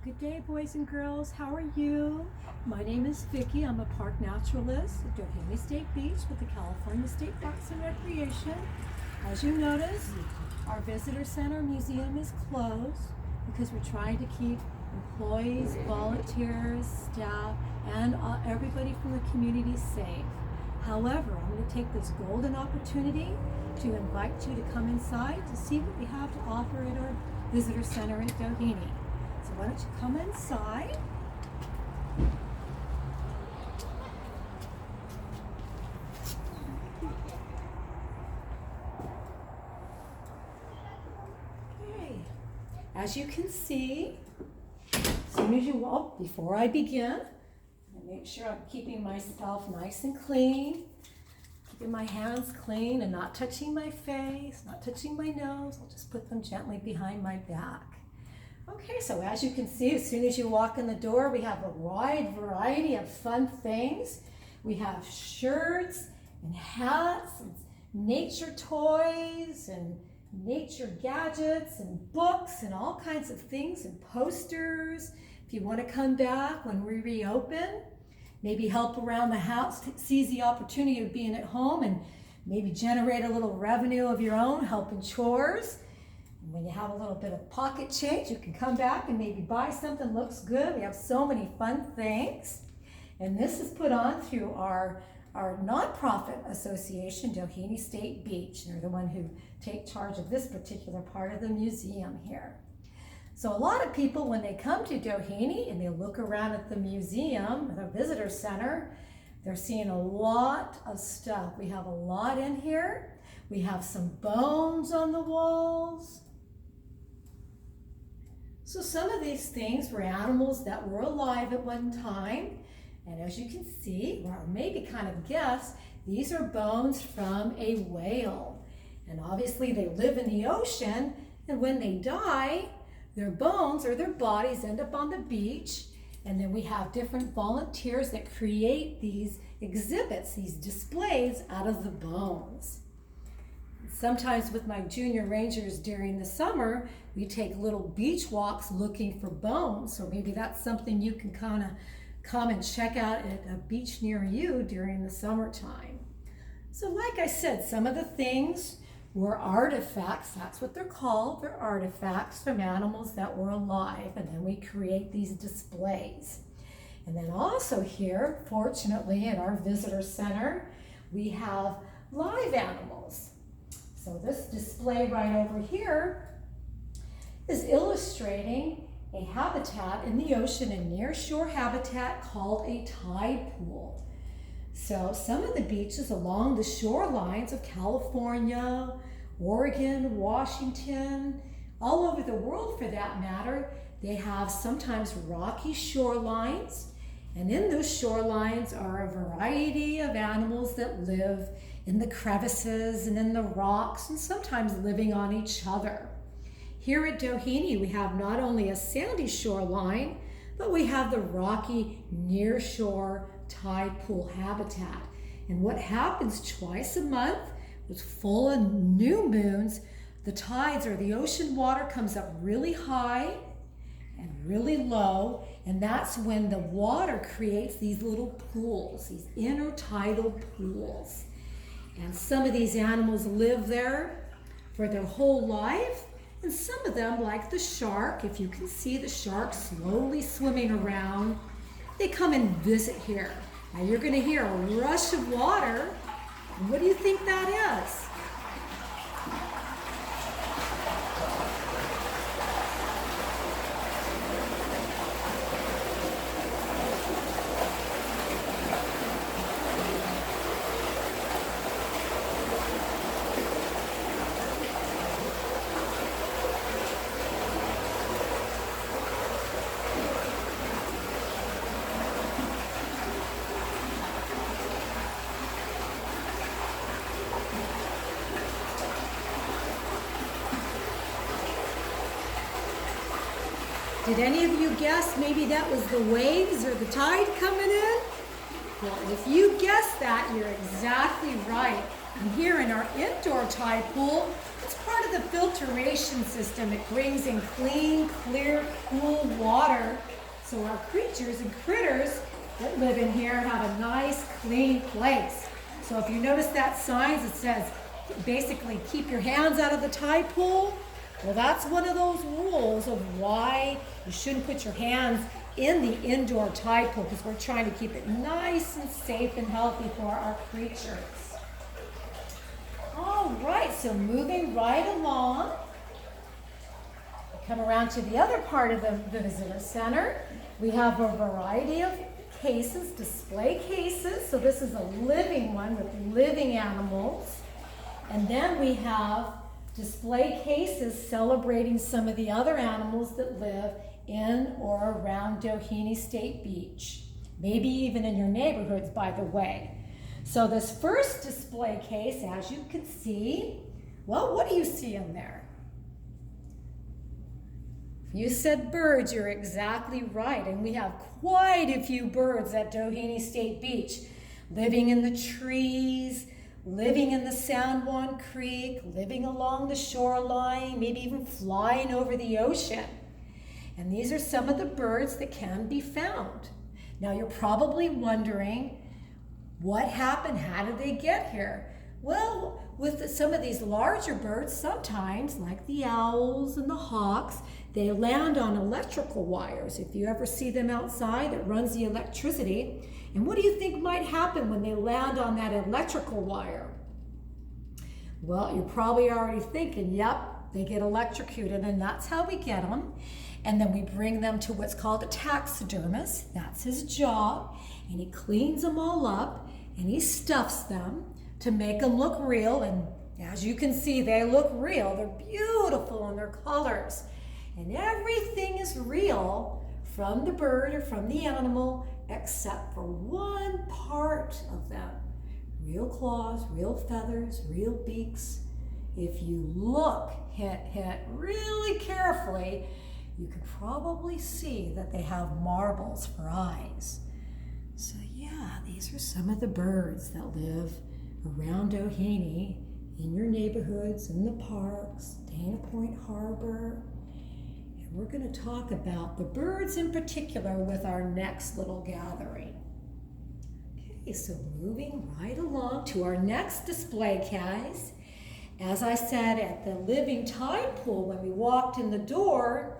Good day, boys and girls. How are you? My name is Vicki. I'm a park naturalist at Doheny State Beach with the California State Parks and Recreation. As you notice, our visitor center museum is closed because we're trying to keep employees, volunteers, staff, and everybody from the community safe. However, I'm going to take this golden opportunity to invite you to come inside to see what we have to offer at our visitor center at Doheny. So why don't you come inside? Okay. As you can see, as soon as you walk, before I begin, I make sure I'm keeping myself nice and clean, keeping my hands clean and not touching my face, not touching my nose. I'll just put them gently behind my back. Okay, so as you can see, as soon as you walk in the door, we have a wide variety of fun things. We have shirts and hats and nature toys and nature gadgets and books and all kinds of things and posters. If you want to come back when we reopen, maybe help around the house, seize the opportunity of being at home and maybe generate a little revenue of your own, helping chores. When you have a little bit of pocket change, you can come back and maybe buy something that looks good. We have so many fun things. And this is put on through our nonprofit association, Doheny State Beach. They're the one who take charge of this particular part of the museum here. So a lot of people, when they come to Doheny and they look around at the museum, the visitor center, they're seeing a lot of stuff. We have a lot in here. We have some bones on the walls. So some of these things were animals that were alive at one time. And as you can see, or maybe kind of guess, these are bones from a whale. And obviously they live in the ocean, and when they die, their bones or their bodies end up on the beach. And then we have different volunteers that create these exhibits, these displays out of the bones. Sometimes with my junior rangers during the summer, we take little beach walks looking for bones. So maybe that's something you can kind of come and check out at a beach near you during the summertime. So like I said, some of the things were artifacts. That's what they're called. They're artifacts from animals that were alive. And then we create these displays. And then also here, fortunately, in our visitor center, we have live animals. So this display right over here is illustrating a habitat in the ocean, a nearshore habitat called a tide pool. So some of the beaches along the shorelines of California, Oregon, Washington, all over the world for that matter, they have sometimes rocky shorelines. And in those shorelines are a variety of animals that live in the crevices and in the rocks and sometimes living on each other. Here at Doheny, we have not only a sandy shoreline, but we have the rocky nearshore tide pool habitat. And what happens twice a month with full and new moons, the tides or the ocean water comes up really high and really low, and that's when the water creates these little pools, these intertidal pools. And some of these animals live there for their whole life, and some of them, like the shark, if you can see the shark slowly swimming around, they come and visit here. Now you're going to hear a rush of water, and what do you think that is? Did any of you guess maybe that was the waves or the tide coming in? Well, if you guessed that, you're exactly right. And here in our indoor tide pool, It's part of the filtration system. It brings in clean, clear, cool water so our creatures and critters that live in here have a nice, clean place. So if you notice that sign that says, basically, keep your hands out of the tide pool, well, that's one of those rules of why you shouldn't put your hands in the indoor tide pool, because we're trying to keep it nice and safe and healthy for our creatures. All right, so moving right along, come around to the other part of the visitor center. We have a variety of cases, display cases. So this is a living one with living animals. And then we have display cases celebrating some of the other animals that live in or around Doheny State Beach. Maybe even in your neighborhoods, by the way. So this first display case, as you can see, well, what do you see in there? If you said birds, you're exactly right. And we have quite a few birds at Doheny State Beach, living in the trees, living in the San Juan Creek, living along the shoreline, maybe even flying over the ocean. And these are some of the birds that can be found. Now you're probably wondering, what happened? How did they get here? Well, with some of these larger birds, sometimes, like the owls and the hawks, they land on electrical wires. If you ever see them outside, it runs the electricity. And what do you think might happen when they land on that electrical wire? Well, you're probably already thinking, yep, they get electrocuted, and that's how we get them. And then we bring them to what's called a taxidermist. That's his job. And he cleans them all up, and he stuffs them to make them look real. And as you can see, they look real. They're beautiful in their colors. And everything is real from the bird or from the animal, except for one part of them. Real claws, real feathers, real beaks. If you look, hint, hint, really carefully, you can probably see that they have marbles for eyes. So yeah, these are some of the birds that live around Doheny, in your neighborhoods, in the parks, Dana Point Harbor. And we're going to talk about the birds in particular with our next little gathering. Okay, so moving right along to our next display case. As I said at the living tide pool when we walked in the door,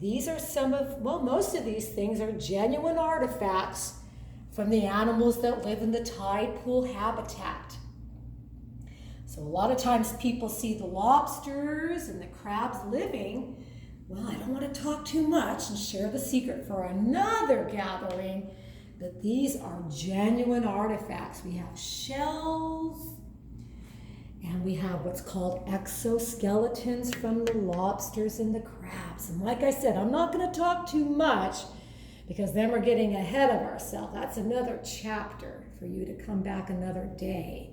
these are some of, well, most of these things are genuine artifacts from the animals that live in the tide pool habitat. So a lot of times people see the lobsters and the crabs living. Well, I don't want to talk too much and share the secret for another gathering, but these are genuine artifacts. We have shells, and we have what's called exoskeletons from the lobsters and the crabs. And like I said, I'm not going to talk too much because then we're getting ahead of ourselves. That's another chapter for you to come back another day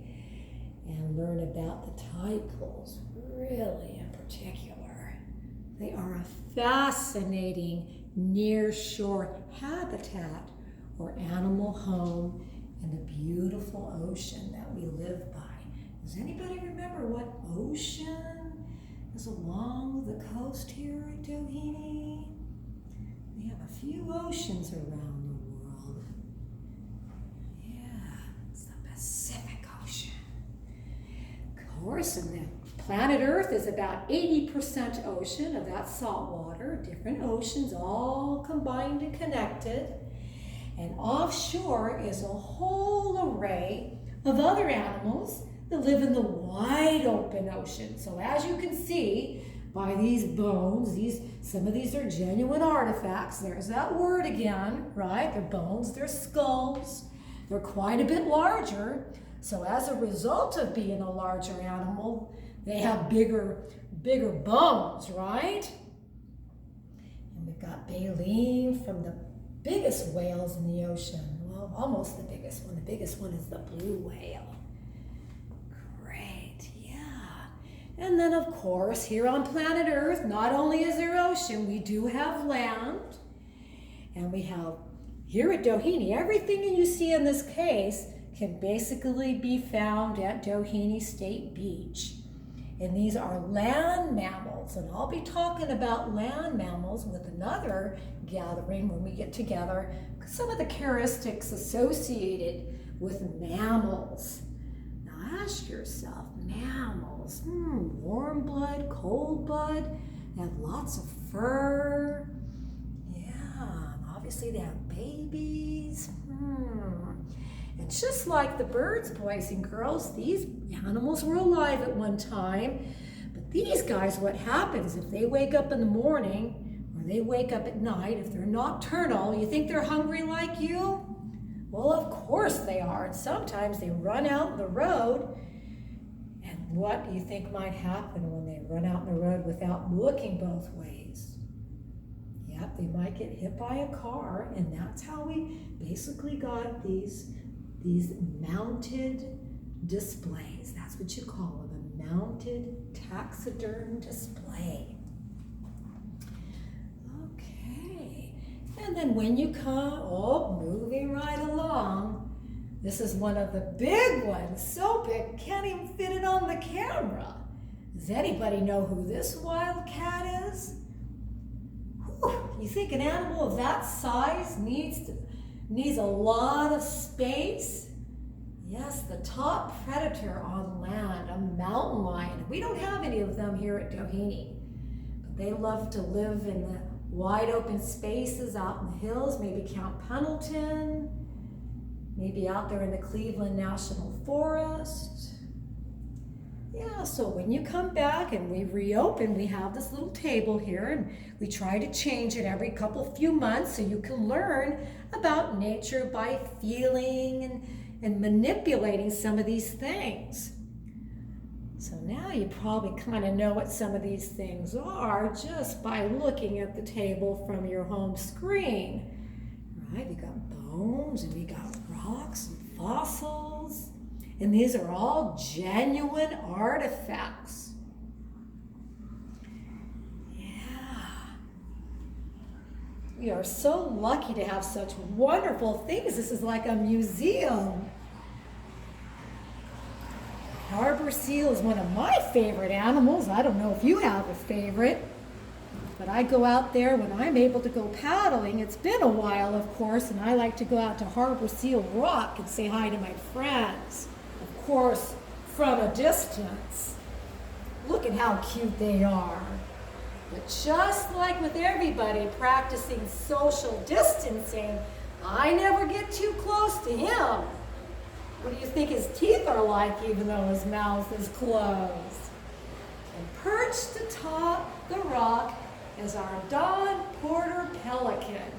and learn about the tide pools, really in particular. They are a fascinating near-shore habitat or animal home in the beautiful ocean that we live by. Does anybody remember what ocean is along the coast here at Doheny? We have a few oceans around the world. Yeah, it's the Pacific Ocean. Of course, and then planet Earth is about 80% ocean, of that salt water, different oceans all combined and connected. And offshore is a whole array of other animals that live in the wide open ocean. So as you can see by these bones, some of these are genuine artifacts. There's that word again, right? They're bones, they're skulls. They're quite a bit larger. So as a result of being a larger animal, they have bigger bones, right? And we've got baleen from the biggest whales in the ocean. Well, almost the biggest one. The biggest one is the blue whale. And then, of course, here on planet Earth, not only is there ocean, we do have land. And we have, here at Doheny, everything you see in this case can basically be found at Doheny State Beach. And these are land mammals. And I'll be talking about land mammals with another gathering when we get together. Some of the characteristics associated with mammals. Now ask yourself, mammals, warm blood, cold blood, they have lots of fur. Yeah, obviously they have babies. And just like the birds, boys and girls, these animals were alive at one time. But these guys, what happens if they wake up in the morning or they wake up at night, if they're nocturnal, you think they're hungry like you? Well, of course they are. And sometimes they run out in the road. And what do you think might happen when they run out in the road without looking both ways? Yep, they might get hit by a car. And that's how we basically got these mounted displays. That's what you call them, a mounted taxiderm display. Okay, and then when you come, moving right along, this is one of the big ones, so big, can't even fit it on the camera. Does anybody know who this wildcat is? Whew, you think an animal of that size needs a lot of space? Yes, the top predator on land, a mountain lion. We don't have any of them here at Doheny, but they love to live in the wide open spaces out in the hills, maybe Camp Pendleton, maybe out there in the Cleveland National Forest. Yeah, so when you come back and we reopen, we have this little table here, and we try to change it every few months so you can learn about nature by feeling and manipulating some of these things. So now you probably kind of know what some of these things are just by looking at the table from your home screen. Right, we got bones and we got rocks and fossils. And these are all genuine artifacts. Yeah. We are so lucky to have such wonderful things. This is like a museum. Harbor seal is one of my favorite animals. I don't know if you have a favorite, but I go out there when I'm able to go paddling. It's been a while, of course, and I like to go out to Harbor Seal Rock and say hi to my friends. Of course, from a distance. Look at how cute they are. But just like with everybody practicing social distancing, I never get too close to him. What do you think his teeth are like, even though his mouth is closed? And perched atop the rock is our Don Porter Pelican.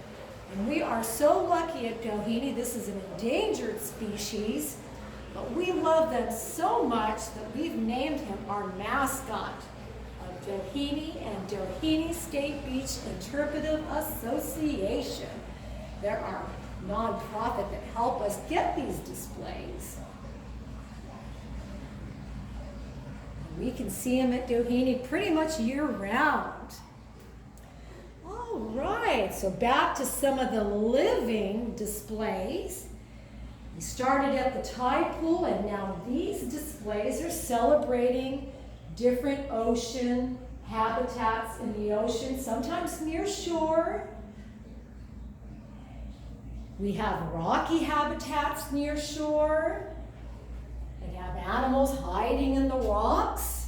And we are so lucky at Doheny. This is an endangered species, but we love them so much that we've named him our mascot of Doheny and Doheny State Beach Interpretive Association. They're our nonprofit that help us get these displays. We can see them at Doheny pretty much year-round. All right, so back to some of the living displays. We started at the tide pool, and now these displays are celebrating different ocean habitats in the ocean, sometimes near shore. We have rocky habitats near shore. We have animals hiding in the rocks.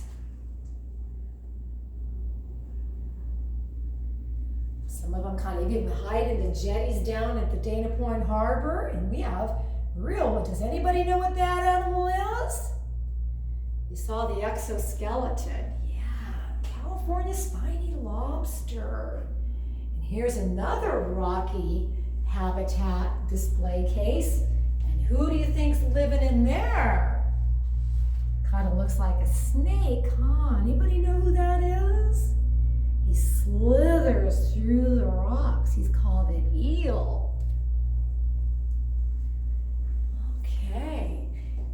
Some of them kind of even hide in the jetties down at the Dana Point Harbor. And we have does anybody know what that animal is? You saw the exoskeleton. Yeah, California spiny lobster. And here's another rocky habitat display case. And who do you think's living in there? Kind of looks like a snake, huh? Anybody know who that is? He slithers through the rocks. He's called an eel. Okay,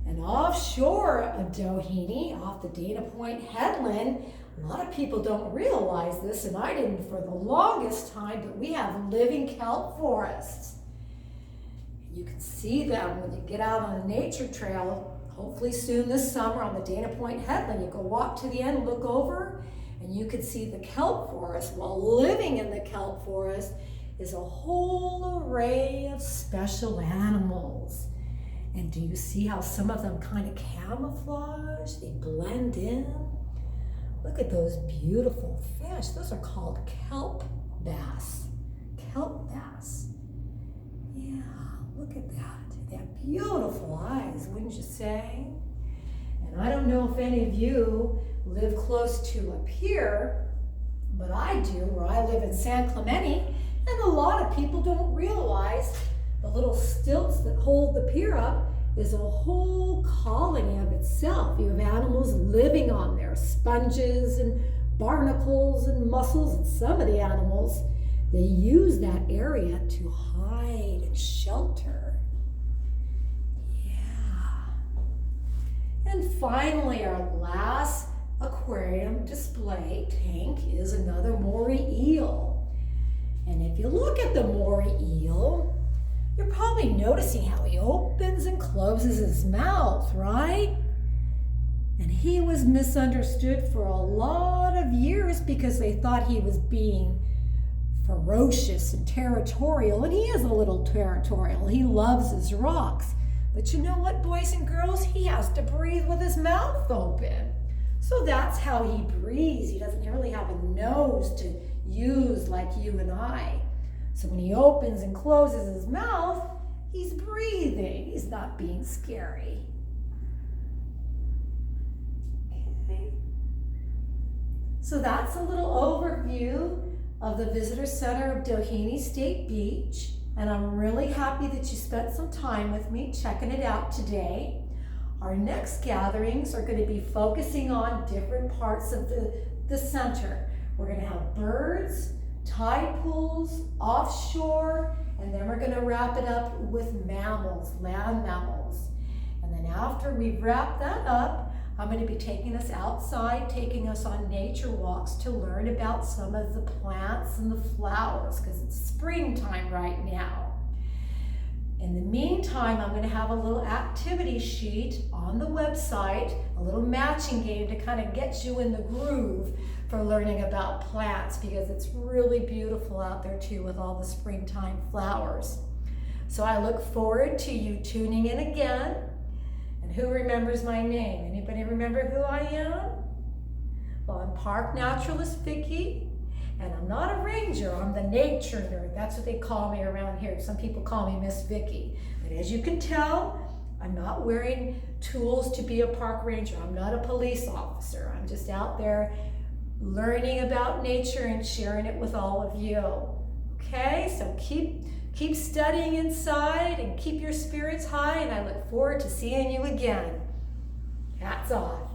and offshore of Doheny, off the Dana Point headland, a lot of people don't realize this, and I didn't for the longest time, but we have living kelp forests. You can see them when you get out on a nature trail. hopefully soon this summer on the Dana Point Headland, you can walk to the end, look over, and you could see the kelp forest. While living in the kelp forest is a whole array of special animals. And do you see how some of them kind of camouflage? They blend in. Look at those beautiful fish. Those are called kelp bass. Kelp bass. Yeah, look at that. They have beautiful eyes, wouldn't you say? And I don't know if any of you live close to a pier, but I do, where I live in San Clemente, and a lot of people don't realize the little stilts that hold the pier up is a whole colony of itself. You have animals living on there, sponges and barnacles and mussels, and some of the animals, they use that area to hide and shelter. And finally, our last aquarium display tank is another moray eel. And if you look at the moray eel, you're probably noticing how he opens and closes his mouth, right? And he was misunderstood for a lot of years because they thought he was being ferocious and territorial, and he is a little territorial. He loves his rocks. But you know what, boys and girls? He has to breathe with his mouth open. So that's how he breathes. He doesn't really have a nose to use like you and I. So when he opens and closes his mouth, he's breathing. He's not being scary. Okay. So that's a little overview of the Visitor Center of Doheny State Beach. And I'm really happy that you spent some time with me checking it out today. Our next gatherings are going to be focusing on different parts of the center. We're going to have birds, tide pools, offshore, and then we're going to wrap it up with mammals, land mammals. And then after we wrap that up, I'm going to be taking us outside, taking us on nature walks to learn about some of the plants and the flowers, because it's springtime right now. In the meantime, I'm going to have a little activity sheet on the website, a little matching game to kind of get you in the groove for learning about plants, because it's really beautiful out there too with all the springtime flowers. So I look forward to you tuning in again. And who remembers my name? Anybody remember who I am? Well, I'm Park Naturalist Vicki, and I'm not a ranger, I'm the nature nerd. That's what they call me around here. Some people call me Miss Vicki. But as you can tell, I'm not wearing tools to be a park ranger. I'm not a police officer. I'm just out there learning about nature and sharing it with all of you. Okay, so keep studying inside and keep your spirits high, and I look forward to seeing you again. Hats off.